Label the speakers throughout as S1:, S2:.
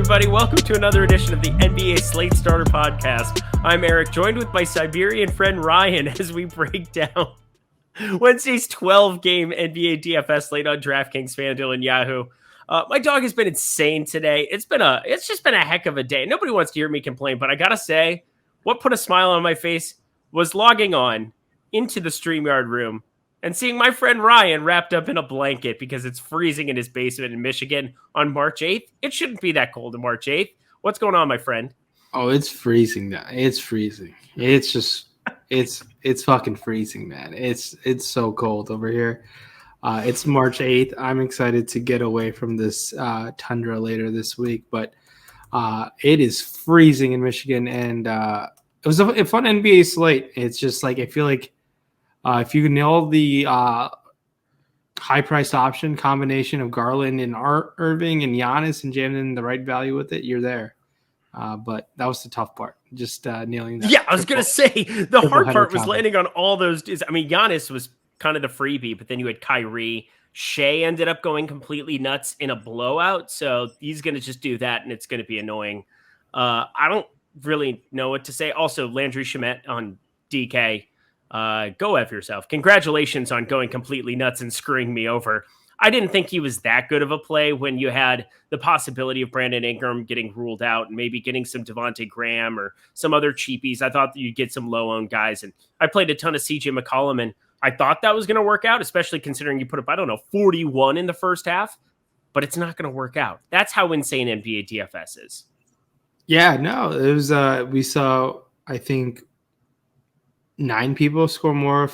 S1: everybody. Welcome to another edition of the NBA Slate Starter Podcast. I'm Eric, joined with my Siberian friend Rayen as we break down Wednesday's 12-game NBA DFS slate on DraftKings, FanDuel, and Yahoo. My dog has been insane today. It's just been a heck of a day. Nobody wants to hear me complain, but I gotta say, what put a smile on my face was logging on into the StreamYard room and seeing my friend Rayen wrapped up in a blanket because it's freezing in his basement in Michigan on March 8th. It shouldn't be that cold on March 8th. What's going on, my friend?
S2: Oh, it's freezing now. It's freezing. It's just it's fucking freezing, man. It's so cold over here. It's March 8th. I'm excited to get away from this tundra later this week, but it is freezing in Michigan, and it was a fun NBA slate. It's just like I feel like if you nail the high-priced option combination of Garland and Irving and Giannis and jamming in the right value with it, you're there. But that was the tough part, just nailing that.
S1: Yeah, I was going to say, the hard part was landing on all those. I mean, Giannis was kind of the freebie, but then you had Kyrie. Shea ended up going completely nuts in a blowout, so he's going to just do that, and it's going to be annoying. I don't really know what to say. Also, Landry Shamet on DK. Go F yourself. Congratulations on going completely nuts and screwing me over. I didn't think he was that good of a play when you had the possibility of Brandon Ingram getting ruled out and maybe getting some Devontae Graham or some other cheapies. I thought that you'd get some low-owned guys, and I played a ton of CJ McCollum, and I thought that was going to work out, especially considering you put up, 41 in the first half, but it's not going to work out. That's how insane NBA DFS is.
S2: Yeah, no, it was, we saw, I think, 9 people score more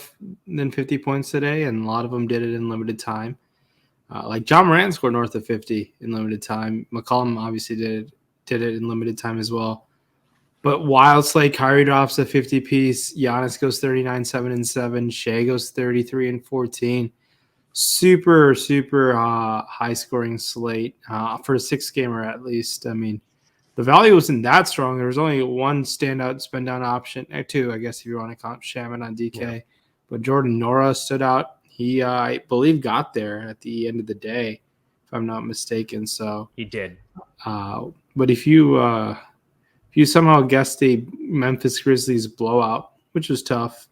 S2: than 50 points today, and a lot of them did it in limited time. Like John Morant scored north of 50 in limited time. McCollum obviously did it in limited time as well. But wild slate, Kyrie drops a 50 piece. Giannis goes 39, 7 and 7. Shea goes 33 and 14. Super, super high scoring slate for a 6-gamer at least. I mean, the value wasn't that strong. There was only one standout spend down option, two, I guess, if you want to count Shaman on DK. Yeah. But Jordan Nora stood out. He, I believe, got there at the end of the day, if I'm not mistaken. So
S1: he did.
S2: But if you somehow guessed a Memphis Grizzlies blowout, which was tough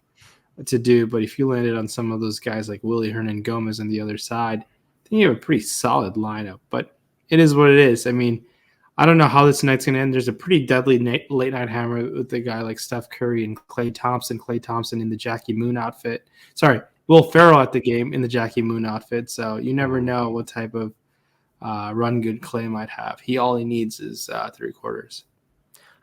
S2: to do, but if you landed on some of those guys like Willie Hernan-Gomez on the other side, I think you have a pretty solid lineup. But it is what it is. I mean, I don't know how this night's going to end. There's a pretty deadly late night hammer with a guy like Steph Curry and Klay Thompson in the Jackie Moon outfit. Sorry, Will Ferrell at the game in the Jackie Moon outfit. So you never know what type of run good Klay might have. All he needs is 3/4.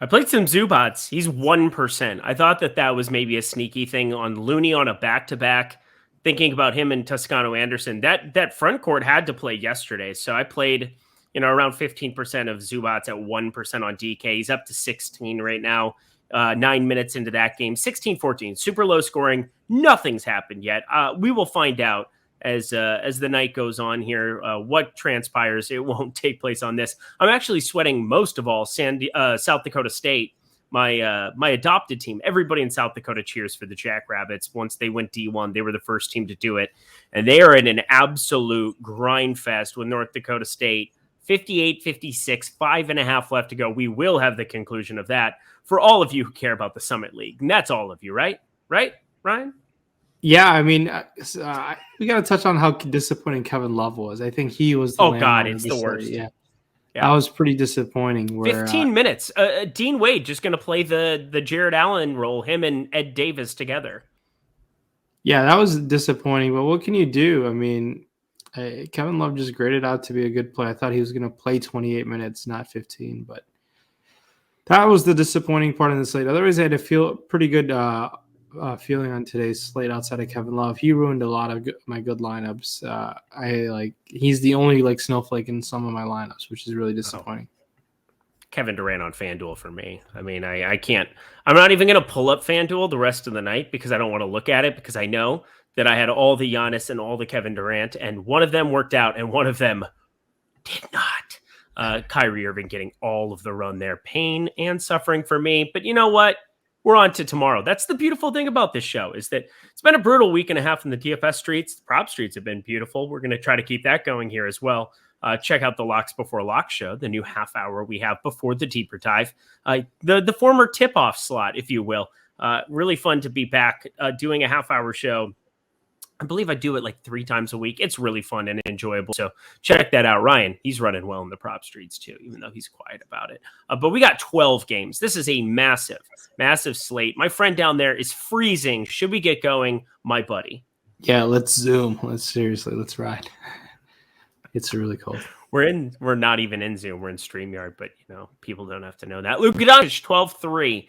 S1: I played some Zubats. He's 1%. I thought that was maybe a sneaky thing on Looney on a back-to-back. Thinking about him and Toscano Anderson, that front court had to play yesterday. So I played around 15% of Zubats at 1% on DK. He's up to 16 right now, 9 minutes into that game. 16-14, super low scoring. Nothing's happened yet. We will find out as the night goes on here what transpires. It won't take place on this. I'm actually sweating most of all South Dakota State, my adopted team. Everybody in South Dakota cheers for the Jackrabbits. Once they went D1, they were the first team to do it. And they are in an absolute grind fest with North Dakota State. 58-56, 5.5 left to go. We will have the conclusion of that for all of you who care about the Summit League. And that's all of you, right? Right, Ryan?
S2: Yeah, I mean, we got to touch on how disappointing Kevin Love was. I think he was the
S1: it's the worst.
S2: Yeah. That was pretty disappointing.
S1: 15 minutes. Dean Wade just going to play the Jared Allen role, him and Ed Davis together.
S2: Yeah, that was disappointing. But what can you do? I mean, Kevin Love just graded out to be a good play. I thought he was going to play 28 minutes, not 15. But that was the disappointing part of the slate. Otherwise, I had a pretty good feeling on today's slate outside of Kevin Love. He ruined a lot of my good lineups. He's the only snowflake in some of my lineups, which is really disappointing.
S1: Kevin Durant on FanDuel for me. I mean, I can't. I'm not even going to pull up FanDuel the rest of the night because I don't want to look at it because I know that I had all the Giannis and all the Kevin Durant, and one of them worked out, and one of them did not. Kyrie Irving getting all of the run there. Pain and suffering for me. But you know what? we're on to tomorrow. That's the beautiful thing about this show is that it's been a brutal week and a half in the DFS streets. The prop streets have been beautiful. We're going to try to keep that going here as well. Check out the Locks Before Locks show, the new half hour we have before the deeper dive. The former tip-off slot, if you will. Really fun to be back doing a half hour show. I believe I do it like 3 times a week. It's really fun and enjoyable. So check that out. Ryan, he's running well in the prop streets too, even though he's quiet about it. But we got 12 games. This is a massive, massive slate. My friend down there is freezing. Should we get going, my buddy?
S2: Yeah, let's Zoom. Let's ride. It's really cold.
S1: We're not even in Zoom. We're in StreamYard, but people don't have to know that. Luka Doncic, 12-3.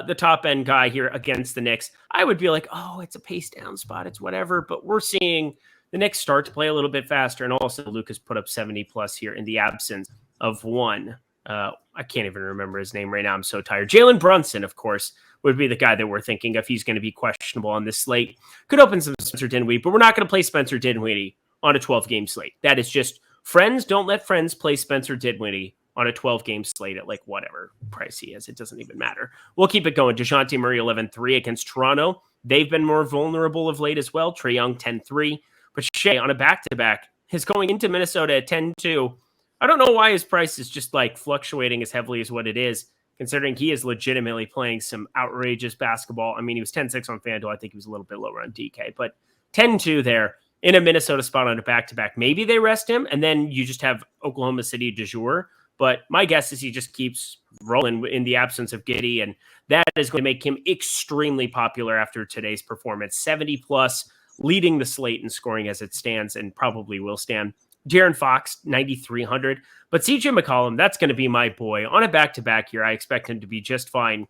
S1: The top end guy here against the Knicks. I would be like, oh, it's a pace down spot. It's whatever. But we're seeing the Knicks start to play a little bit faster. And also Lucas put up 70 plus here in the absence of one. I can't even remember his name right now. I'm so tired. Jalen Brunson, of course, would be the guy that we're thinking of. He's going to be questionable on this slate. Could open some Spencer Dinwiddie, but we're not going to play Spencer Dinwiddie on a 12-game slate. That is just friends. Don't let friends play Spencer Dinwiddie on a 12-game slate at like whatever price he is. It doesn't even matter. We'll keep it going. DeJounte Murray, 11-3 against Toronto. They've been more vulnerable of late as well. Trae Young, 10-3. But Shea on a back-to-back is going into Minnesota at 10-2. I don't know why his price is just like fluctuating as heavily as what it is, considering he is legitimately playing some outrageous basketball. I mean, he was 10-6 on FanDuel. I think he was a little bit lower on DK, but 10-2 there in a Minnesota spot on a back-to-back. Maybe they rest him, and then you just have Oklahoma City du jour. But my guess is he just keeps rolling in the absence of Giddey, and that is going to make him extremely popular after today's performance. 70 plus, leading the slate in scoring as it stands, and probably will stand. De'Aaron Fox, 9,300. But CJ McCollum, that's going to be my boy. On a back-to-back here, I expect him to be just fine.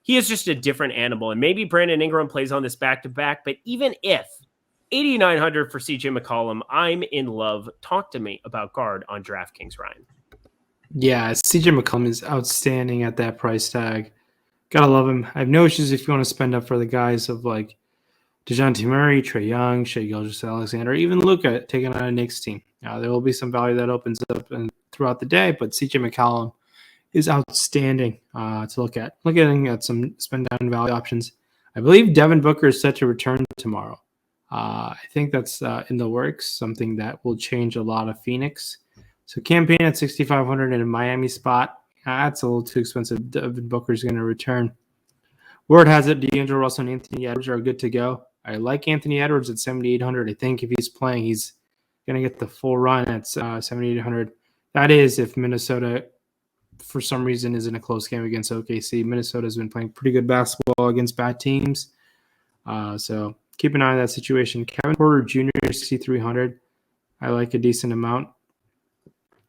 S1: He is just a different animal, and maybe Brandon Ingram plays on this back-to-back, but even if 8,900 for CJ McCollum, I'm in love. Talk to me about guard on DraftKings, Ryan.
S2: Yeah, CJ McCollum is outstanding at that price tag. Gotta love him. I have no issues if you want to spend up for the guys of like DeJounte Murray, Trae Young, Shai Gilgeous-Alexander, even Luka taking on a Knicks team. There will be some value that opens up throughout the day, but CJ McCollum is outstanding to look at. Looking at some spend down value options. I believe Devin Booker is set to return tomorrow. I think that's in the works, something that will change a lot of Phoenix. So campaign at 6,500 in a Miami spot. That's a little too expensive. Devin Booker's going to return. Word has it D'Angelo Russell and Anthony Edwards are good to go. I like Anthony Edwards at 7,800. I think if he's playing, he's going to get the full run at 7,800. That is if Minnesota, for some reason, is in a close game against OKC. Minnesota's been playing pretty good basketball against bad teams. So keep an eye on that situation. Kevin Porter Jr., 6,300. I like a decent amount.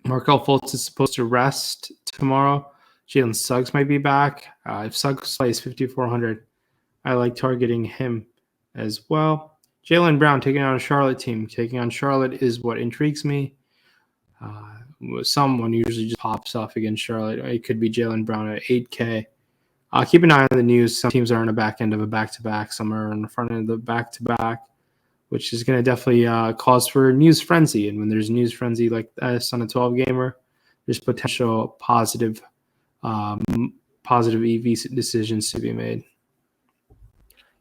S2: Markelle Fultz is supposed to rest tomorrow. Jalen Suggs might be back. If Suggs plays 5,400, I like targeting him as well. Jaylen Brown taking on a Charlotte team. Taking on Charlotte is what intrigues me. Someone usually just pops off against Charlotte. It could be Jaylen Brown at 8K. Keep an eye on the news. Some teams are on the back end of a back-to-back. Some are on the front end of the back-to-back, which is going to definitely cause for news frenzy. And when there's news frenzy like this on a 12-gamer, there's potential positive EV decisions to be made.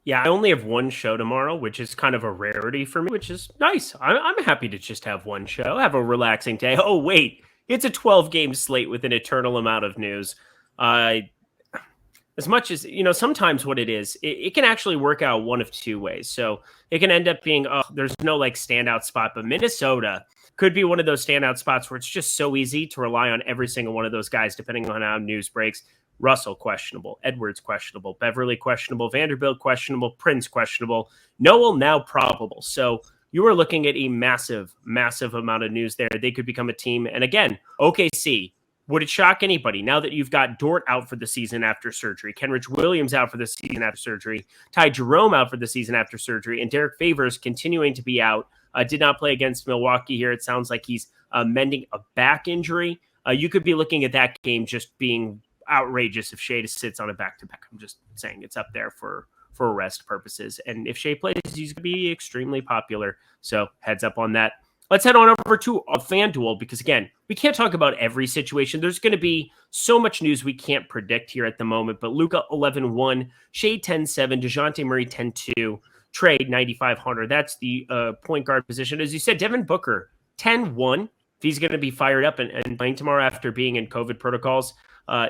S1: Yeah, I only have one show tomorrow, which is kind of a rarity for me, which is nice. I'm happy to just have one show, have a relaxing day. Oh, wait, it's a 12-game slate with an eternal amount of news. As much as, sometimes what it is, it can actually work out one of two ways. So it can end up being, there's no like standout spot, but Minnesota could be one of those standout spots where it's just so easy to rely on every single one of those guys, depending on how news breaks. Russell, questionable. Edwards, questionable. Beverly, questionable. Vanderbilt, questionable. Prince, questionable. Noel, now probable. So you are looking at a massive, massive amount of news there. They could become a team. And again, OKC, would it shock anybody now that you've got Dort out for the season after surgery, Kenrich Williams out for the season after surgery, Ty Jerome out for the season after surgery, and Derek Favors continuing to be out, did not play against Milwaukee here. It sounds like he's mending a back injury. You could be looking at that game just being outrageous if Shea sits on a back-to-back. I'm just saying it's up there for rest purposes. And if Shea plays, he's going to be extremely popular. So heads up on that. Let's head on over to FanDuel because, again, we can't talk about every situation. There's going to be so much news we can't predict here at the moment. But Luka 11-1, Shea 10-7, DeJounte Murray 10-2, Trade 9,500. That's the point guard position. As you said, Devin Booker 10-1. If he's going to be fired up and playing tomorrow after being in COVID protocols,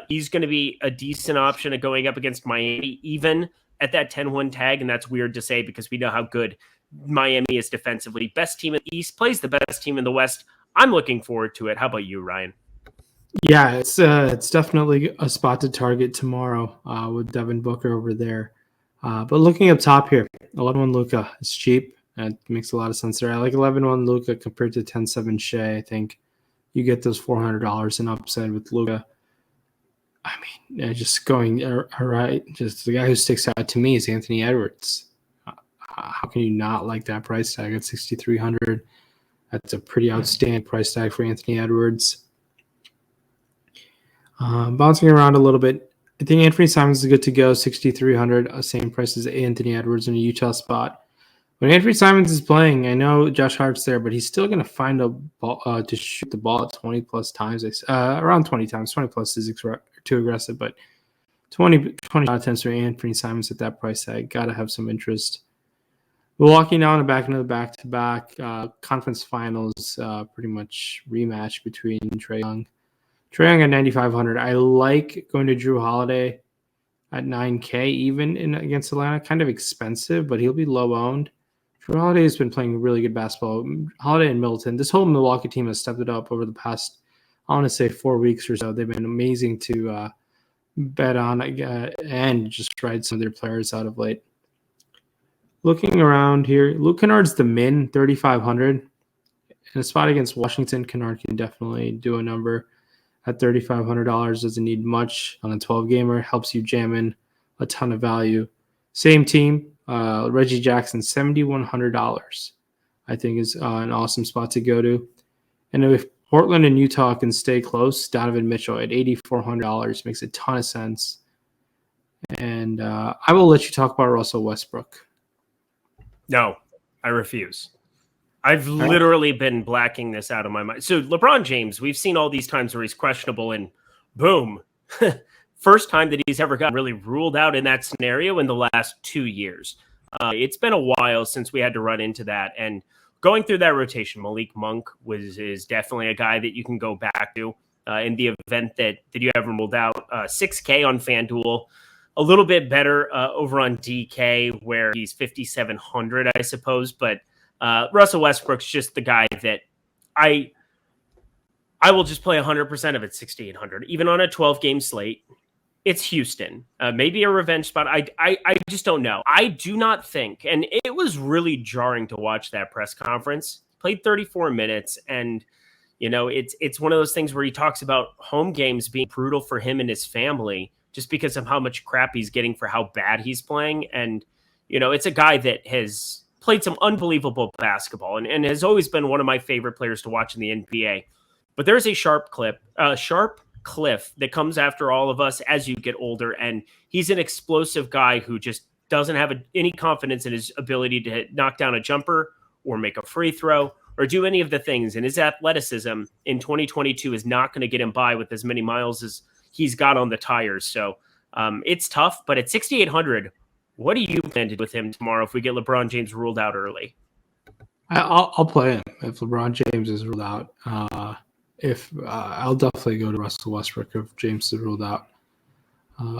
S1: he's going to be a decent option of going up against Miami, even at that 10-1 tag. And that's weird to say because we know how good Miami is defensively. Best team in the East plays the best team in the West. I'm looking forward to it. How about you, Ryan?
S2: Yeah, it's definitely a spot to target tomorrow with Devin Booker over there. But looking up top here, 11-1 Luka is cheap. It makes a lot of sense there. I like 11-1 Luka compared to 10-7 Shea. I think you get those $400 in upside with Luka. I mean, just going all right. Just the guy who sticks out to me is Anthony Edwards. How can you not like that price tag at $6,300? That's a pretty outstanding price tag for Anthony Edwards. Bouncing around a little bit, I think Anthony Simons is good to go, $6,300, same price as Anthony Edwards in a Utah spot. When Anthony Simons is playing, I know Josh Hart's there, but he's still going to find a ball to shoot the ball 20 plus times, around 20 times. 20 plus is too aggressive, but 20 attempts for Anthony Simons at that price tag. Got to have some interest. Milwaukee now on the back into the back-to-back conference finals, pretty much rematch between Trae Young. Trae Young at 9,500. I like going to Drew Holiday at 9K even against Atlanta. Kind of expensive, but he'll be low owned. Drew Holiday has been playing really good basketball. Holiday and Middleton. This whole Milwaukee team has stepped it up over the past, I want to say, 4 weeks or so. They've been amazing to bet on and just ride some of their players out of late. Looking around here, Luke Kennard's the min, 3,500. In a spot against Washington, Kennard can definitely do a number at $3,500. Doesn't need much on a 12-gamer. Helps you jam in a ton of value. Same team, Reggie Jackson, $7,100. I think is an awesome spot to go to. And if Portland and Utah can stay close, Donovan Mitchell at $8,400 makes a ton of sense. And I will let you talk about Russell Westbrook.
S1: No, I refuse. I've literally been blacking this out of my mind. So LeBron James, we've seen all these times where he's questionable and boom. First time that he's ever gotten really ruled out in that scenario in the last 2 years. It's been a while since we had to run into that. And going through that rotation, Malik Monk is definitely a guy that you can go back to in the event that you ever ruled out. 6K on FanDuel. A little bit better over on DK where he's 5,700, I suppose. But Russell Westbrook's just the guy that I will just play 100% of it, 6,800. Even on a 12-game slate, it's Houston. Maybe a revenge spot. I just don't know. I do not think, and it was really jarring to watch that press conference. Played 34 minutes, and it's one of those things where he talks about home games being brutal for him and his family just because of how much crap he's getting for how bad he's playing. And, it's a guy that has played some unbelievable basketball and has always been one of my favorite players to watch in the NBA. But there's a sharp cliff that comes after all of us as you get older. And he's an explosive guy who just doesn't have any confidence in his ability to knock down a jumper or make a free throw or do any of the things. And his athleticism in 2022 is not going to get him by with as many miles as he's got on the tires. So it's tough, but at 6,800, what do you plan to do with him tomorrow if we get LeBron James ruled out early?
S2: I'll play him if LeBron James is ruled out. I'll definitely go to Russell Westbrook if James is ruled out.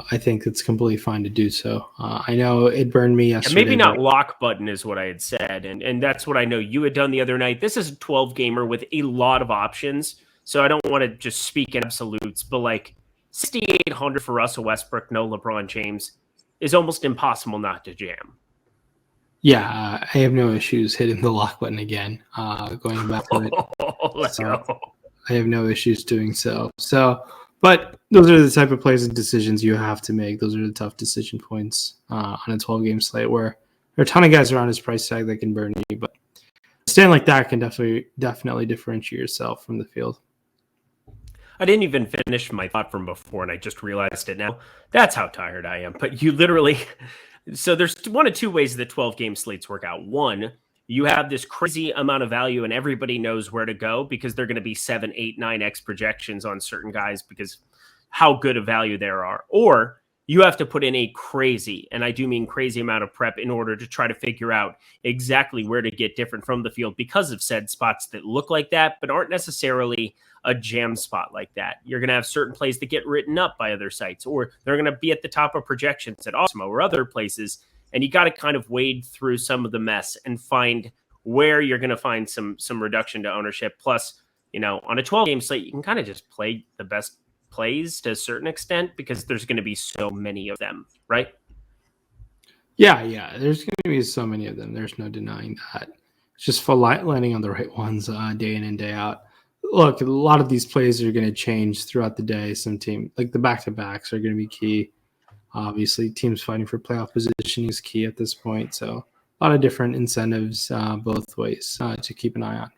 S2: I think it's completely fine to do so. I know it burned me yesterday.
S1: And maybe not lock button is what I had said, and that's what I know you had done the other night. This is a 12-gamer with a lot of options, so I don't want to just speak in absolutes, but like 6,800 for Russell Westbrook, no LeBron James, is almost impossible not to jam.
S2: Yeah, I have no issues hitting the lock button again. Going back to it.
S1: Let's go.
S2: I have no issues doing so. But those are the type of plays and decisions you have to make. Those are the tough decision points on a 12-game slate where there are a ton of guys around his price tag that can burn you. But a stand like that can definitely differentiate yourself from the field.
S1: I didn't even finish my thought from before, and I just realized it now. That's how tired I am. But you literally – so there's one of two ways that 12-game slates work out. One, you have this crazy amount of value and everybody knows where to go because they're going to be 7, 8, 9x projections on certain guys because how good of value there are. Or you have to put in a crazy, and I do mean crazy amount of prep in order to try to figure out exactly where to get different from the field because of said spots that look like that, but aren't necessarily a jam spot like that. You're going to have certain plays that get written up by other sites, or they're going to be at the top of projections at Awesemo or other places. And you got to kind of wade through some of the mess and find where you're going to find some reduction to ownership. Plus, on a 12-game slate, you can kind of just play the best plays to a certain extent because there's going to be so many of them, right?
S2: Yeah. There's going to be so many of them. There's no denying that. It's just for landing on the right ones day in and day out. Look, a lot of these plays are going to change throughout the day. Some team, like the back-to-backs, are going to be key. Obviously, teams fighting for playoff position is key at this point. So a lot of different incentives both ways to keep an eye on.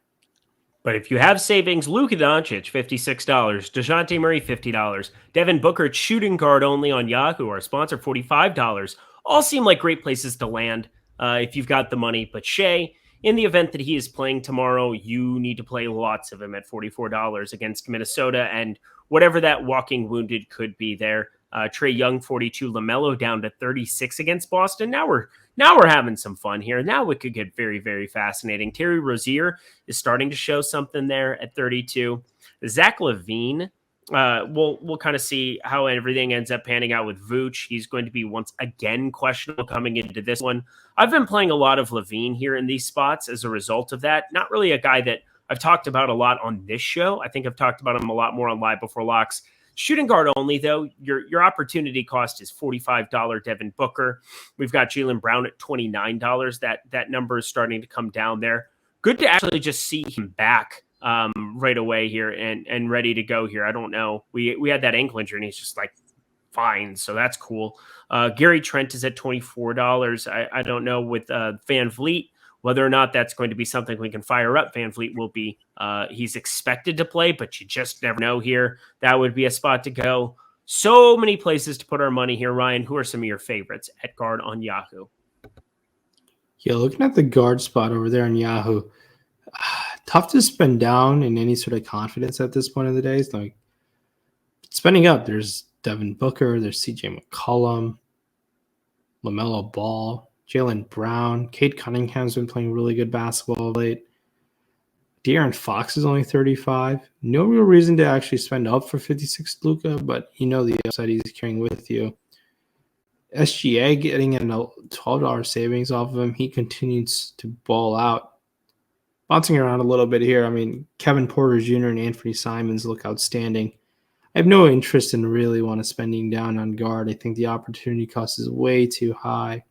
S1: But if you have savings, Luka Doncic, $56, DeJounte Murray, $50, Devin Booker, shooting guard only on Yahoo, our sponsor, $45, all seem like great places to land if you've got the money. But Shea, in the event that he is playing tomorrow, you need to play lots of him at $44 against Minnesota and whatever that walking wounded could be there. Trae Young, 42, LaMelo down to 36 against Boston. Now we're having some fun here. Now it could get very, very fascinating. Terry Rozier is starting to show something there at 32. Zach LaVine, we'll kind of see how everything ends up panning out with Vooch. He's going to be once again questionable coming into this one. I've been playing a lot of LaVine here in these spots as a result of that. Not really a guy that I've talked about a lot on this show. I think I've talked about him a lot more on Live Before Locks. Shooting guard only, though, your opportunity cost is $45 Devin Booker. We've got Jaylen Brown at $29. That number is starting to come down there. Good to actually just see him back right away here and ready to go here. I don't know. We had that ankle injury, and he's just like fine, so that's cool. Gary Trent is at $24. I don't know with Van Vliet whether or not that's going to be something we can fire up. Van Vliet will be, he's expected to play, but you just never know here. That would be a spot to go. So many places to put our money here. Ryan, who are some of your favorites at guard on Yahoo?
S2: Yeah, looking at the guard spot over there on Yahoo, tough to spend down in any sort of confidence at this point of the day. It's like spending up. There's Devin Booker, there's CJ McCollum, LaMelo Ball, Jaylen Brown. Cade Cunningham's been playing really good basketball late. De'Aaron Fox is only 35. No real reason to actually spend up for 56 Luka, but the upside he's carrying with you. SGA getting a $12 savings off of him. He continues to ball out. Bouncing around a little bit here. I mean, Kevin Porter Jr. and Anthony Simons look outstanding. I have no interest in really spending down on guard. I think the opportunity cost is way too high.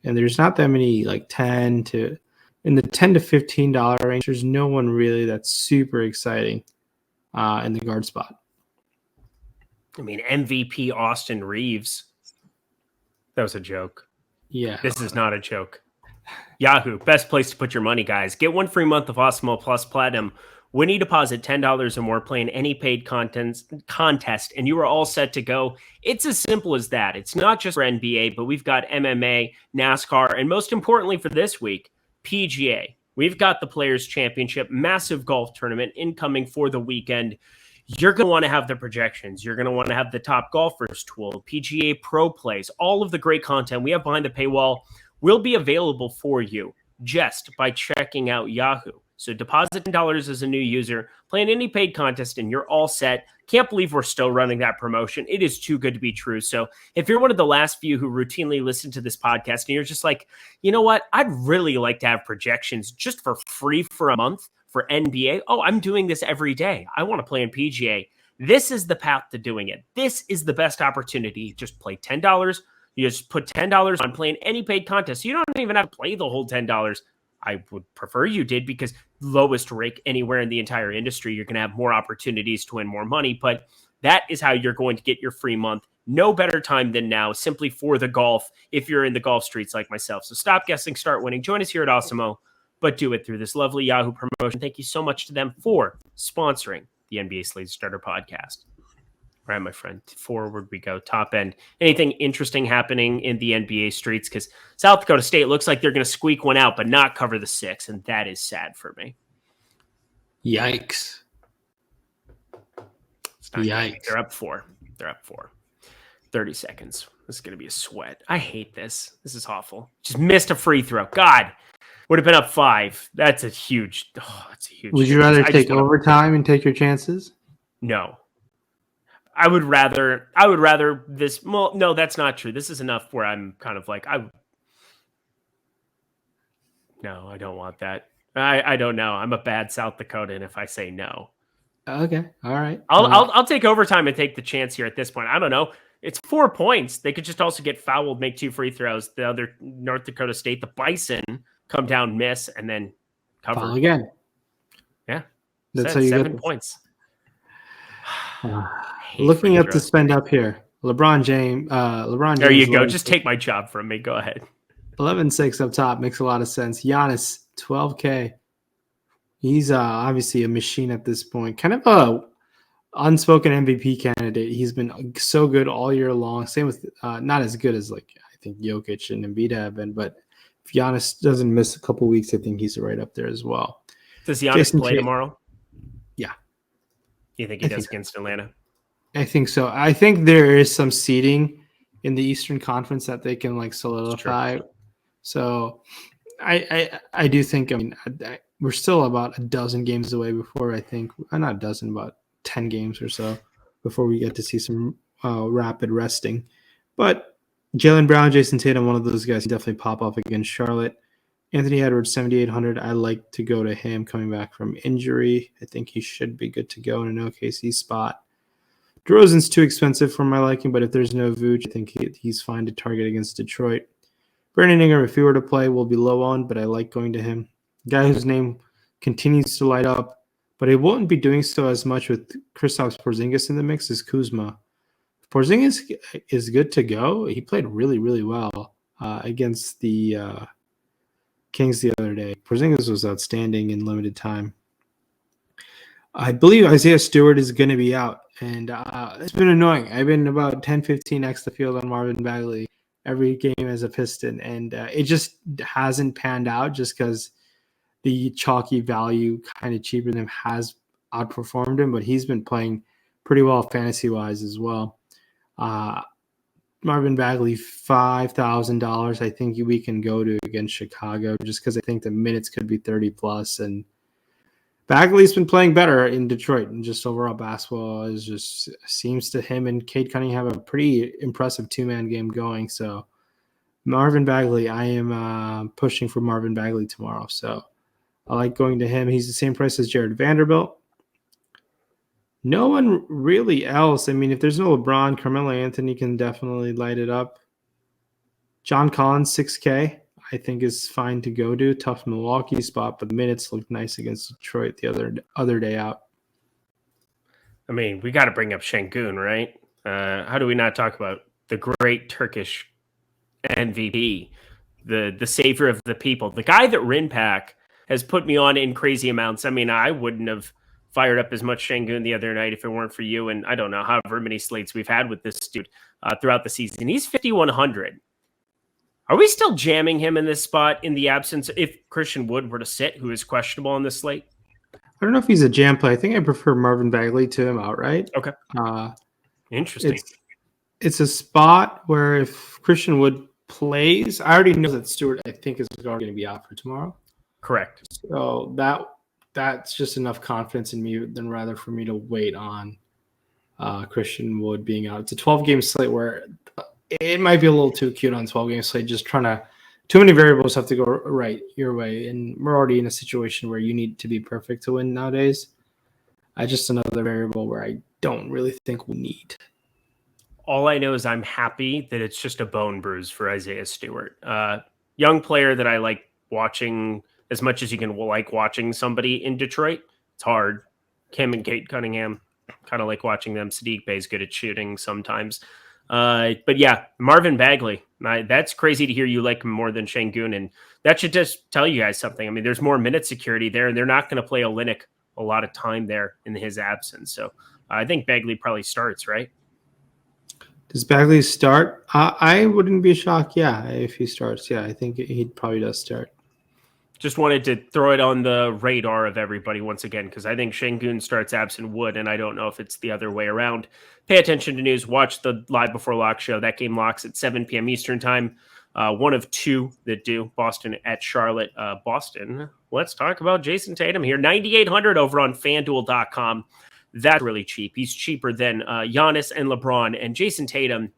S2: And there's not that many in the $10 to $15 range. There's no one really that's super exciting in the guard spot.
S1: I mean, MVP Austin Reeves. That was a joke.
S2: Yeah.
S1: This is not a joke. Yahoo, best place to put your money, guys. Get 1 free month of Awesemo Plus Platinum when you deposit $10 or more, playing any paid contest, and you are all set to go. It's as simple as that. It's not just for NBA, but we've got MMA, NASCAR, and most importantly for this week, PGA. We've got the Players' Championship, massive golf tournament incoming for the weekend. You're going to want to have the projections. You're going to want to have the top golfers tool, PGA Pro plays, all of the great content we have behind the paywall will be available for you just by checking out Yahoo. So deposit $10 as a new user, play in any paid contest, and you're all set. Can't believe we're still running that promotion. It is too good to be true. So if you're one of the last few who routinely listen to this podcast and you're just like, you know what, I'd really like to have projections just for free for a month for NBA. Oh, I'm doing this every day. I want to play in PGA. This is the path to doing it. This is the best opportunity. Just play $10. You just put $10 on playing any paid contest. You don't even have to play the whole $10. I would prefer you did, because lowest rake anywhere in the entire industry, you're going to have more opportunities to win more money. But that is how you're going to get your free month. No better time than now, simply for the golf, if you're in the golf streets like myself. So stop guessing, start winning. Join us here at Awesemo, but do it through this lovely Yahoo promotion. Thank you so much to them for sponsoring the NBA Slate Starter podcast. All right, my friend. Forward we go. Top end. Anything interesting happening in the NBA streets? Because South Dakota State looks like they're going to squeak one out, but not cover the 6, and that is sad for me.
S2: Yikes.
S1: It's not good. They're up 4. 30 seconds. This is going to be a sweat. I hate this. This is awful. Just missed a free throw. God. Would have been up 5. That's a huge.
S2: Would you rather take overtime and take your chances?
S1: No. I would rather this. Well, no, that's not true. This is enough where I'm kind of like, no, I don't want that. I don't know. I'm a bad South Dakotan if I say no.
S2: Okay. All right.
S1: I'll take overtime and take the chance here at this point. I don't know. It's 4 points. They could just also get fouled, make 2 free throws. The other North Dakota State, the Bison, come down, miss, and then cover.
S2: Foul again.
S1: Yeah.
S2: That's how you
S1: 7 points.
S2: Looking at the spend up here, LeBron James.
S1: There you go. Just take my job from me. Go ahead.
S2: 11-6 up top makes a lot of sense. Giannis, 12K. He's obviously a machine at this point. Kind of a unspoken MVP candidate. He's been so good all year long. Same with not as good as like I think Jokic and Embiid have been, but if Giannis doesn't miss a couple weeks, I think he's right up there as well.
S1: Does Giannis play tomorrow?
S2: Yeah.
S1: You think he does against Atlanta?
S2: I think so. I think there is some seeding in the Eastern Conference that they can like solidify. So I do think, I mean, we're still about a dozen games away before I think, not a dozen, about 10 games or so before we get to see some rapid resting. But Jaylen Brown, Jason Tatum, one of those guys definitely pop up against Charlotte. Anthony Edwards, 7,800. I like to go to him coming back from injury. I think he should be good to go in an OKC spot. DeRozan's too expensive for my liking, but if there's no Vooch, I think he's fine to target against Detroit. Brandon Ingram, if he were to play, will be low on, but I like going to him. Guy whose name continues to light up, but he won't be doing so as much with Kristaps Porzingis in the mix is Kuzma. Porzingis is good to go. He played really, really well against the Kings the other day. Porzingis was outstanding in limited time. I believe Isaiah Stewart is going to be out, and it's been annoying. I've been about 10-15x the field on Marvin Bagley every game as a Piston, and it just hasn't panned out just because the chalky value kind of cheaper than him has outperformed him, but he's been playing pretty well fantasy-wise as well. Marvin Bagley, $5,000 I think we can go to against Chicago just because I think the minutes could be 30+, and Bagley's been playing better in Detroit, and just overall basketball is just seems to him and Cade Cunningham have a pretty impressive 2-man game going. So Marvin Bagley, I am pushing for Marvin Bagley tomorrow. So I like going to him. He's the same price as Jared Vanderbilt. No one really else. I mean, if there's no LeBron, Carmelo Anthony can definitely light it up. John Collins, 6K. I think is fine to go to. Tough Milwaukee spot, but the minutes looked nice against Detroit the other day out.
S1: I mean, we got to bring up Şengün, right? How do we not talk about the great Turkish MVP, the savior of the people, the guy that Rinpack has put me on in crazy amounts? I mean, I wouldn't have fired up as much Şengün the other night if it weren't for you, and I don't know however many slates we've had with this dude throughout the season. He's 5,100. Are we still jamming him in this spot in the absence if Christian Wood were to sit, who is questionable on this slate?
S2: I don't know if he's a jam play. I think I prefer Marvin Bagley to him outright.
S1: Okay. Interesting.
S2: It's a spot where if Christian Wood plays, I already know that Stewart, I think, is going to be out for tomorrow.
S1: Correct.
S2: So that's just enough confidence in me than rather for me to wait on Christian Wood being out. It's a 12-game slate where it might be a little too cute on 12 games slate. Just too many variables have to go right your way. And we're already in a situation where you need to be perfect to win nowadays. Just another variable where I don't really think we need.
S1: All I know is I'm happy that it's just a bone bruise for Isaiah Stewart. Young player that I like watching as much as you can like watching somebody in Detroit. It's hard. Kim and Cade Cunningham, kind of like watching them. Sadiq Bey's good at shooting sometimes. But yeah, Marvin Bagley, that's crazy to hear you like him more than Şengün, and that should just tell you guys something. I mean, there's more minute security there, and they're not going to play Olynyk a lot of time there in his absence. So I think Bagley probably starts, right?
S2: Does Bagley start? I wouldn't be shocked, if he starts. Yeah, I think he probably does start.
S1: Just wanted to throw it on the radar of everybody once again, because I think Şengün starts absent Wood, and I don't know if it's the other way around. Pay attention to news. Watch the Live Before Lock show. That game locks at 7 p.m. Eastern time. One of two that do. Boston at Charlotte. Boston, let's talk about Jason Tatum here. 9,800 over on FanDuel.com. That's really cheap. He's cheaper than Giannis and LeBron. And Jason Tatum,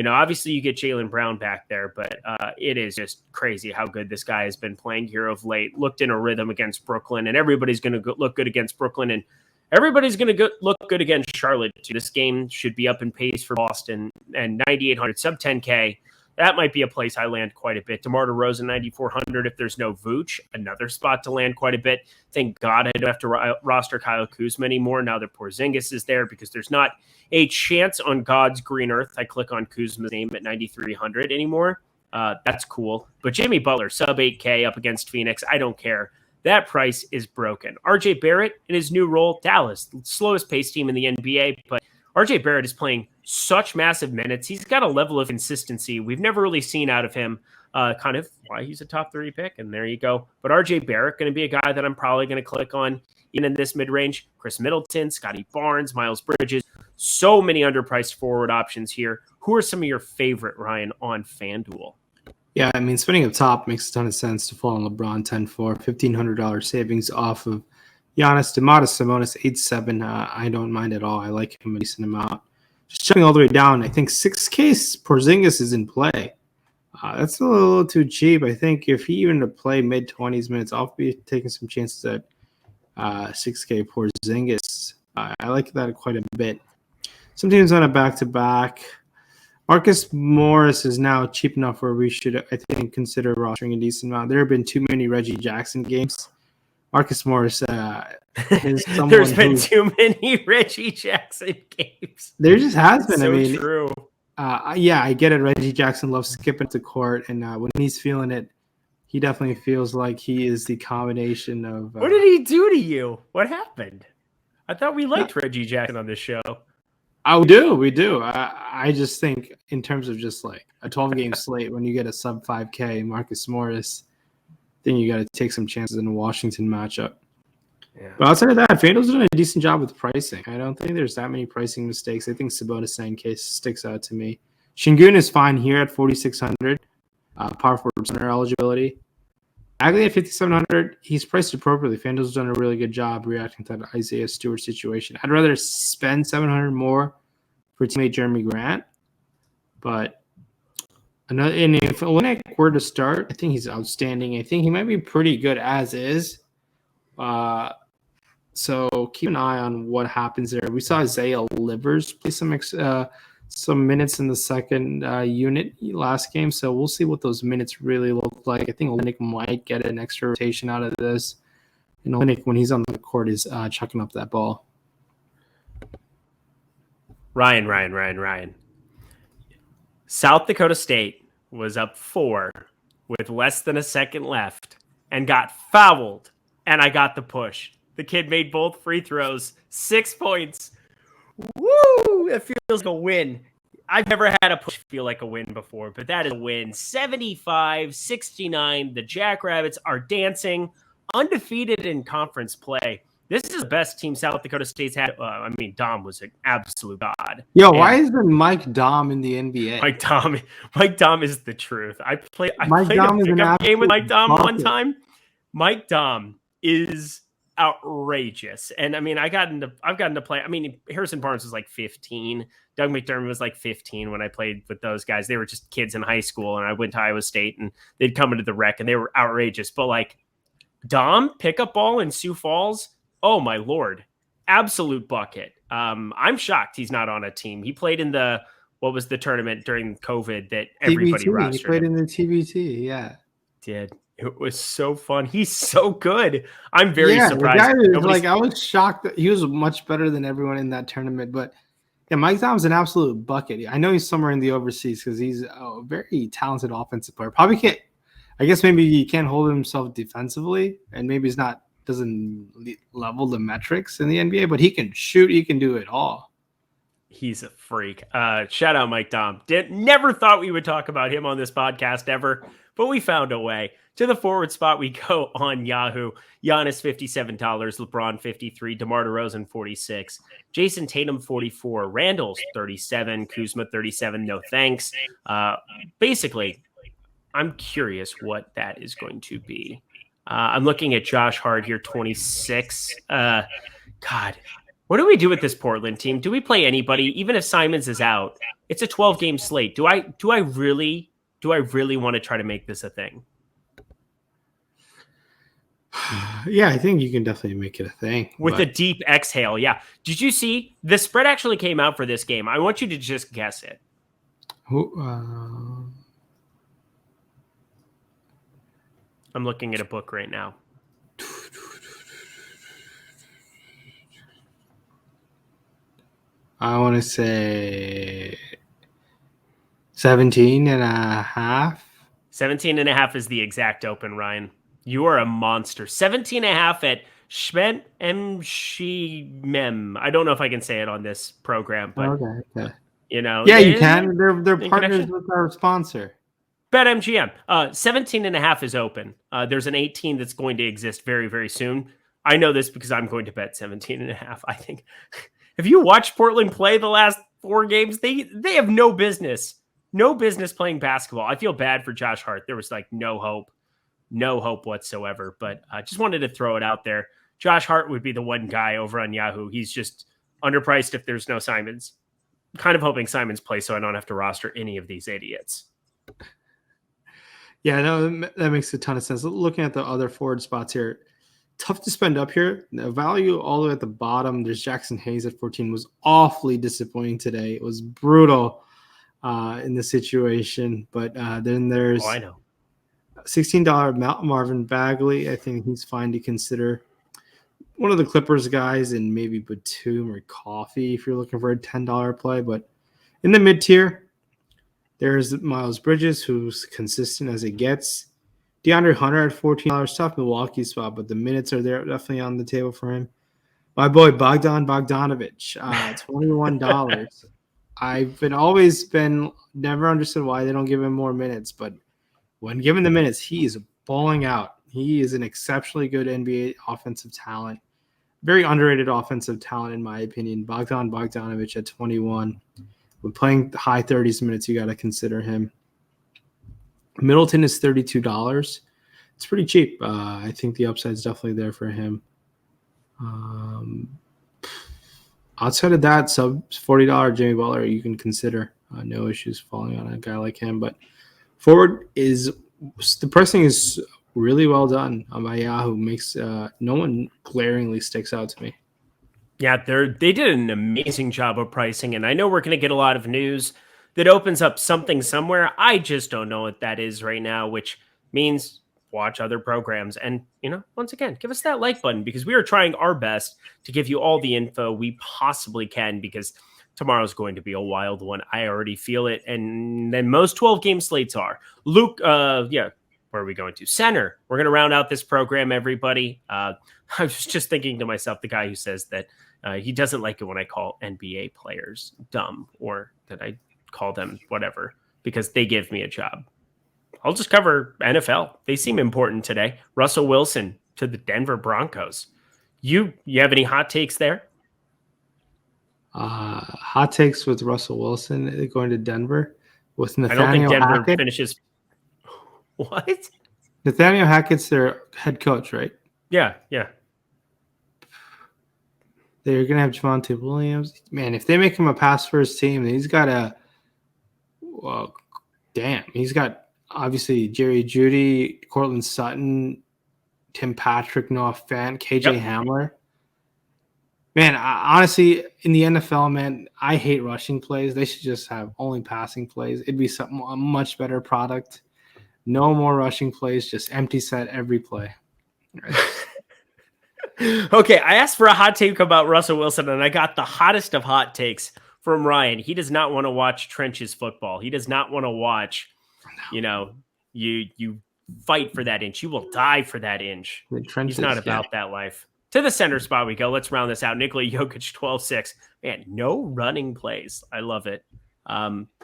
S1: obviously you get Jaylen Brown back there, but it is just crazy how good this guy has been playing here of late. Looked in a rhythm against Brooklyn, and everybody's going to look good against Brooklyn, and everybody's going to look good against Charlotte too. This game should be up in pace for Boston, and 9,800, sub 10K. That might be a place I land quite a bit. DeMar DeRozan, 9,400 if there's no Vooch. Another spot to land quite a bit. Thank God I don't have to roster Kyle Kuzma anymore now that Porzingis is there, because there's not a chance on God's green earth I click on Kuzma's name at 9,300 anymore. That's cool. But Jimmy Butler, sub 8K up against Phoenix. I don't care. That price is broken. RJ Barrett in his new role, Dallas, slowest pace team in the NBA, but RJ Barrett is playing such massive minutes. He's got a level of consistency we've never really seen out of him. Kind of why he's a top 3 pick, and there you go. But RJ Barrett going to be a guy that I'm probably going to click on even in this mid-range. Chris Middleton, Scotty Barnes, Miles Bridges. So many underpriced forward options here. Who are some of your favorite, Ryan, on FanDuel?
S2: Yeah, I mean, spending up top makes a ton of sense to fall on LeBron 10-4, $1,500 savings off of Giannis. Domantas Sabonis 8-7. I don't mind at all. I like him a decent amount. Just jumping all the way down, I think 6K Porzingis is in play. That's a little too cheap. I think if he even to play mid-20s minutes, I'll be taking some chances at 6K Porzingis. I like that quite a bit. Some teams on a back-to-back. Marcus Morris is now cheap enough where we should, I think, consider rostering a decent amount. There have been too many Reggie Jackson games. Marcus Morris is someone
S1: There's been too many Reggie Jackson games.
S2: There just has been.
S1: So
S2: I mean,
S1: true.
S2: I get it. Reggie Jackson loves skipping to court, and when he's feeling it, he definitely feels like he is the combination of.
S1: What did he do to you? What happened? I thought we liked Reggie Jackson on this show.
S2: We do. I just think in terms of just like a 12-game slate, when you get a sub 5K Marcus Morris, then you got to take some chances in a Washington matchup. Yeah. But outside of that, FanDuel's doing a decent job with pricing. I don't think there's that many pricing mistakes. I think Sabonis 9K sticks out to me. Şengün is fine here at 4,600. Power forward center eligibility. Bagley at 5,700. He's priced appropriately. FanDuel's done a really good job reacting to that Isaiah Stewart situation. I'd rather spend 700 more for teammate Jeremy Grant. But and if Olynyk were to start, I think he's outstanding. I think he might be pretty good as is. So keep an eye on what happens there. We saw Isaiah Livers play some minutes in the second unit last game, so we'll see what those minutes really look like. I think Olynyk might get an extra rotation out of this. And Olynyk, when he's on the court, is chucking up that ball.
S1: Ryan. South Dakota State was up 4 with less than a second left and got fouled, and I got the push. The kid made both free throws, 6 points. Woo! It feels like a win. I've never had a push feel like a win before, but that is a win. 75-69. The Jackrabbits are dancing, undefeated in conference play. This is the best team South Dakota State's had. Dom was an absolute god.
S2: Yo, why isn't Mike Dom in the NBA?
S1: Mike Dom is the truth. I played a pickup game with Mike Dom one time. Mike Dom is outrageous. And I've gotten to play. Harrison Barnes was like 15. Doug McDermott was like 15 when I played with those guys. They were just kids in high school, and I went to Iowa State, and they'd come into the rec, and they were outrageous. But like Dom pickup ball in Sioux Falls, oh my Lord, absolute bucket. I'm shocked he's not on a team. He played in the tournament during COVID that everybody rostered.
S2: He played in the TBT, yeah.
S1: Did. It was so fun. He's so good. I'm very surprised.
S2: I was shocked that he was much better than everyone in that tournament. But yeah, Mike Dom's an absolute bucket. I know he's somewhere in the overseas because he's a very talented offensive player. Probably can't. I guess maybe he can't hold himself defensively, and maybe he's not doesn't level the metrics in the NBA, but he can shoot. He can do it all.
S1: He's a freak. Shout out Mike Dom. Never thought we would talk about him on this podcast ever, but we found a way. To the forward spot we go on Yahoo. Giannis $57, LeBron 53, DeMar DeRozan 46, Jason Tatum 44, Randall's 37, Kuzma 37. No thanks. Basically, I'm curious what that is going to be. I'm looking at Josh Hart here, 26. God, what do we do with this Portland team? Do we play anybody, even if Simons is out? It's a 12-game slate. Do I really want to try to make this a thing?
S2: Yeah, I think you can definitely make it a thing.
S1: With a deep exhale, yeah. Did you see? The spread actually came out for this game. I want you to just guess it.
S2: I'm
S1: looking at a book right now.
S2: I want to say 17 and a half.
S1: 17 and a half is the exact open, Ryan. You are a monster. 17 and a half at Schment Mem. I don't know if I can say it on this program, but
S2: okay.
S1: You know,
S2: yeah, you can. They're partners with our sponsor.
S1: BetMGM. 17 and a half is open. There's an 18 that's going to exist very, very soon. I know this because I'm going to bet 17 and a half. I think if you watch Portland play the last 4 games, they have no business playing basketball. I feel bad for Josh Hart. There was like no hope whatsoever, but I just wanted to throw it out there. Josh Hart would be the one guy over on Yahoo. He's just underpriced if there's no Simons. Kind of hoping Simons plays so I don't have to roster any of these idiots.
S2: Yeah, no, that makes a ton of sense. Looking at the other forward spots here, tough to spend up here. The value all the way at the bottom, there's Jackson Hayes at 14, was awfully disappointing today. It was brutal in the situation. But then there's
S1: I know.
S2: $16 Marvin Bagley. I think he's fine to consider. One of the Clippers guys, and maybe Batum or Coffee if you're looking for a $10 play. But in the mid-tier, there's Miles Bridges, who's consistent as it gets. DeAndre Hunter at $14, tough Milwaukee spot, but the minutes are there, definitely on the table for him. My boy Bogdan Bogdanovic, $21. I've never understood why they don't give him more minutes, but when given the minutes, he is balling out. He is an exceptionally good NBA offensive talent. Very underrated offensive talent, in my opinion. Bogdan Bogdanovic at 21. When playing high 30s minutes, you got to consider him. Middleton is $32. It's pretty cheap. I think the upside is definitely there for him. Outside of that, sub $40 Jimmy Butler, you can consider. No issues falling on a guy like him. But forward the pricing is really well done by Yahoo. Makes no one glaringly sticks out to me.
S1: Yeah, they did an amazing job of pricing, and I know we're going to get a lot of news that opens up something somewhere. I just don't know what that is right now, which means watch other programs. And, once again, give us that like button because we are trying our best to give you all the info we possibly can because tomorrow's going to be a wild one. I already feel it. And then most 12-game slates are. Luke, where are we going to? Center. We're going to round out this program, everybody. I was just thinking to myself, the guy who says that he doesn't like it when I call NBA players dumb or that I call them whatever because they give me a job. I'll just cover NFL. They seem important today. Russell Wilson to the Denver Broncos. You have any hot takes there?
S2: Hot takes with Russell Wilson going to Denver with Nathaniel
S1: I don't think Denver
S2: Hackett.
S1: Finishes. What?
S2: Nathaniel Hackett's their head coach, right?
S1: Yeah.
S2: They're going to have Javonte Williams. Man, if they make him a pass-first team, he's got he's got obviously Jerry Jeudy, Cortland Sutton, Tim Patrick, Noah Fant, KJ Hamler. Man, honestly, in the NFL, man, I hate rushing plays. They should just have only passing plays. It'd be a much better product. No more rushing plays, just empty set every play.
S1: Okay, I asked for a hot take about Russell Wilson, and I got the hottest of hot takes from Ryan. He does not want to watch trenches football. He does not want to watch, you fight for that inch. You will die for that inch.
S2: The trenches,
S1: He's not about that life. To the center spot we go. Let's round this out. Nikola Jokic, 12-6. Man, no running plays. I love it.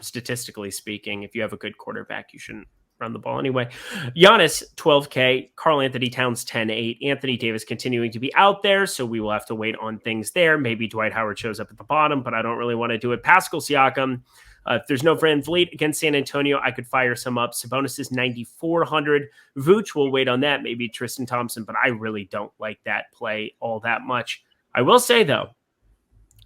S1: Statistically speaking, if you have a good quarterback, you shouldn't run the ball anyway. Giannis, 12K. Karl Anthony Towns, 10-8. Anthony Davis continuing to be out there, so we will have to wait on things there. Maybe Dwight Howard shows up at the bottom, but I don't really want to do it. Pascal Siakam, if there's no VanVleet against San Antonio, I could fire some up. Sabonis is 9,400. Vooch will wait on that. Maybe Tristan Thompson, but I really don't like that play all that much. I will say, though,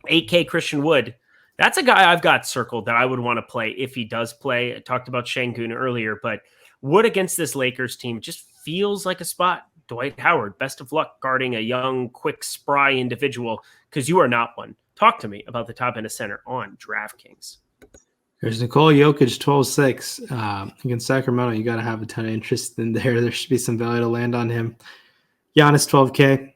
S1: 8K Christian Wood, that's a guy I've got circled that I would want to play if he does play. I talked about Şengün earlier, but Wood against this Lakers team just feels like a spot. Dwight Howard, best of luck guarding a young, quick, spry individual, because you are not one. Talk to me about the top end of center on DraftKings.
S2: There's Nikola Jokic, 12-6. Against Sacramento, you got to have a ton of interest in there. There should be some value to land on him. Giannis, 12K.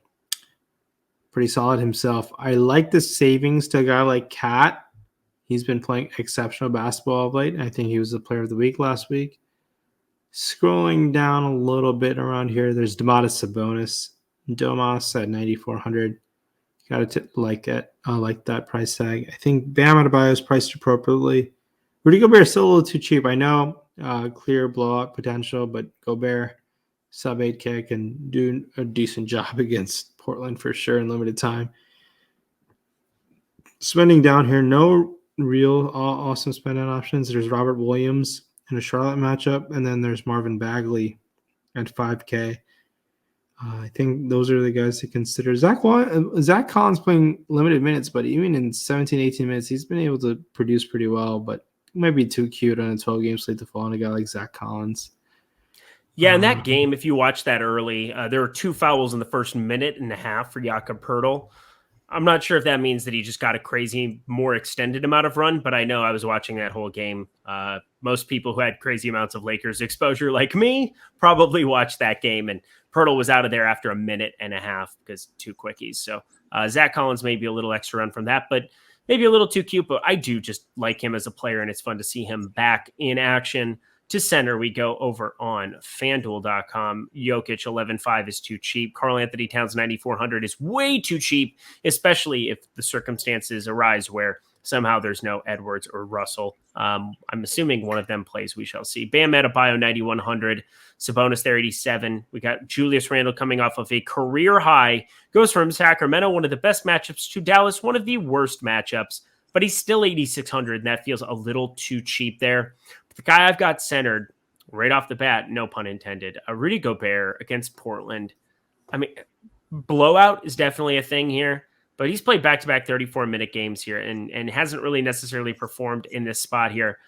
S2: Pretty solid himself. I like the savings to a guy like Cat. He's been playing exceptional basketball of late. I think he was the player of the week last week. Scrolling down a little bit around here, there's Domantas Sabonis. Domas at 9,400. Got to like it. I like that price tag. I think Bam Adebayo is priced appropriately. Rudy Gobert is still a little too cheap. I know clear blowout potential, but Gobert sub 8K can do a decent job against Portland for sure in limited time. Spending down here, no real awesome spend on options. There's Robert Williams in a Charlotte matchup, and then there's Marvin Bagley at 5K. I think those are the guys to consider. Zach Collins playing limited minutes, but even in 17, 18 minutes, he's been able to produce pretty well, but it might be too cute on a 12-game slate to fall on a guy like Zach Collins.
S1: Yeah, in that game, if you watch that early, there were 2 fouls in the first minute and a half for Jakob Poeltl. I'm not sure if that means that he just got a crazy, more extended amount of run, but I know I was watching that whole game. Most people who had crazy amounts of Lakers exposure like me probably watched that game, and Poeltl was out of there after a minute and a half because 2 quickies. So Zach Collins may be a little extra run from that, but maybe a little too cute, but I do just like him as a player, and it's fun to see him back in action. To center, we go over on FanDuel.com. Jokic, 11.5 is too cheap. Karl Anthony Towns, 9,400 is way too cheap, especially if the circumstances arise where somehow there's no Edwards or Russell. I'm assuming one of them plays, we shall see. Bam Adebayo, 9,100. Sabonis there, 87. We got Julius Randle coming off of a career high. Goes from Sacramento, one of the best matchups, to Dallas, one of the worst matchups. But he's still 8,600, and that feels a little too cheap there. The guy I've got centered right off the bat, no pun intended, Rudy Gobert against Portland. I mean, blowout is definitely a thing here, but he's played back-to-back 34-minute games here and hasn't really necessarily performed in this spot here.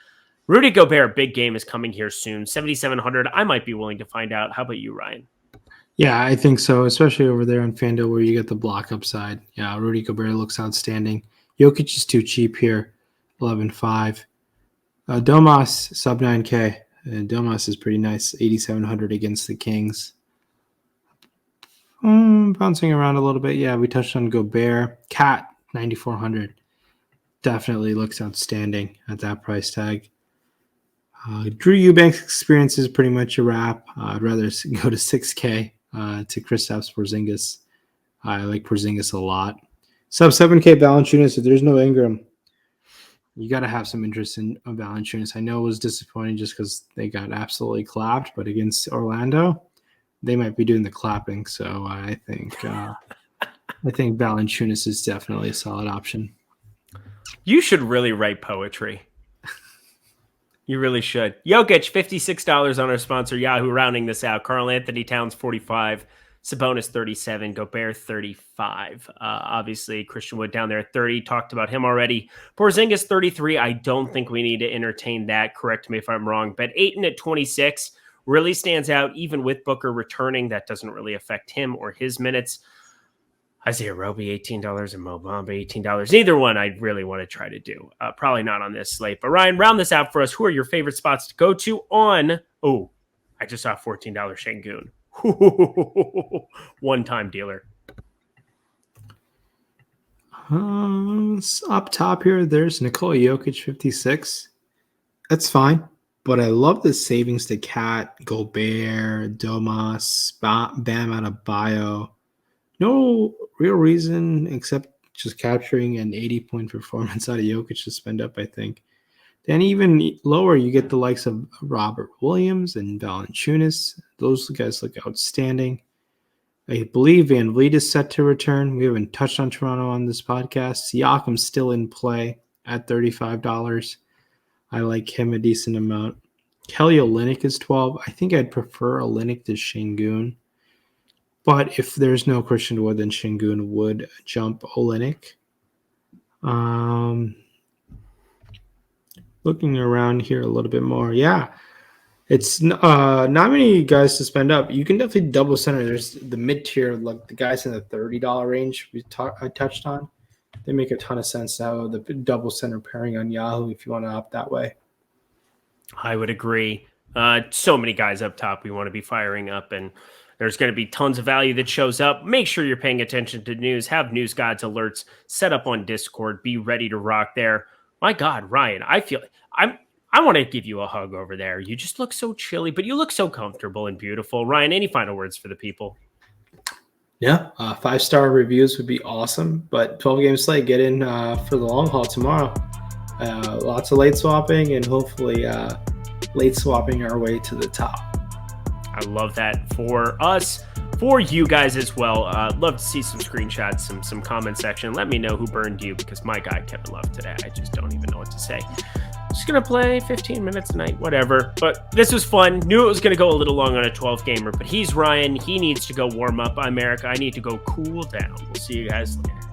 S1: Rudy Gobert, big game is coming here soon. 7,700. I might be willing to find out. How about you, Ryan?
S2: Yeah, I think so, especially over there on FanDuel where you get the block upside. Yeah, Rudy Gobert looks outstanding. Jokic is too cheap here, 11.5. Domas, sub 9K. Domas is pretty nice, 8,700 against the Kings. Bouncing around a little bit. Yeah, we touched on Gobert. Cat, 9,400. Definitely looks outstanding at that price tag. Drew Eubanks' experience is pretty much a wrap. I'd rather go to 6K to Kristaps Porzingis. I like Porzingis a lot. Sub 7K Valanciunas, if there's no Ingram, you got to have some interest in Valanciunas. I know it was disappointing just because they got absolutely clapped, but against Orlando, they might be doing the clapping. So I think Valanciunas is definitely a solid option.
S1: You should really write poetry. You really should. Jokic, $56 on our sponsor Yahoo, rounding this out. Karl Anthony Towns, 45. Sabonis, 37. Gobert, 35. Obviously, Christian Wood down there at 30. Talked about him already. Porzingis, 33. I don't think we need to entertain that. Correct me if I'm wrong. But Ayton at 26 really stands out, even with Booker returning. That doesn't really affect him or his minutes. Isaiah Roby, $18, and Mo Bamba, $18. Neither one I really want to try to do. Probably not on this slate. But Ryan, round this out for us. Who are your favorite spots to go to on... Oh, I just saw $14 Şengün. One-time dealer.
S2: Up top here, there's Nikola Jokic, 56. That's fine. But I love the savings to Cat, Gobert, Domas, Bam out of bio. No real reason except just capturing an 80-point performance out of Jokic to spend up, I think. Then even lower, you get the likes of Robert Williams and Valanciunas. Those guys look outstanding. I believe Van Vliet is set to return. We haven't touched on Toronto on this podcast. Siakam's still in play at $35. I like him a decent amount. Kelly Olynyk is 12. I think I'd prefer Olynyk to Şengün. But if there's no Christian Wood, then Şengün would jump Olynyk. Looking around here a little bit more. Yeah, it's not many guys to spend up. You can definitely double center. There's the mid-tier, like the guys in the $30 range I touched on. They make a ton of sense now, the double center pairing on Yahoo if you want to opt that way.
S1: I would agree. So many guys up top we want to be firing up, and there's going to be tons of value that shows up. Make sure you're paying attention to news. Have news guides alerts set up on Discord. Be ready to rock there. My God, Ryan, I want to give you a hug over there. You just look so chilly, but you look so comfortable and beautiful. Ryan, any final words for the people?
S2: Yeah, 5-star reviews would be awesome. But 12-game slate, get in for the long haul tomorrow. Lots of late swapping and hopefully late swapping our way to the top.
S1: I love that for us, for you guys as well. Love to see some screenshots, some comment section. Let me know who burned you, because my guy Kevin Love today, I just don't even know what to say. Just going to play 15 minutes a night, whatever. But this was fun. Knew it was going to go a little long on a 12-gamer, but he's Ryan. He needs to go warm up. I'm Eric. I need to go cool down. We'll see you guys later.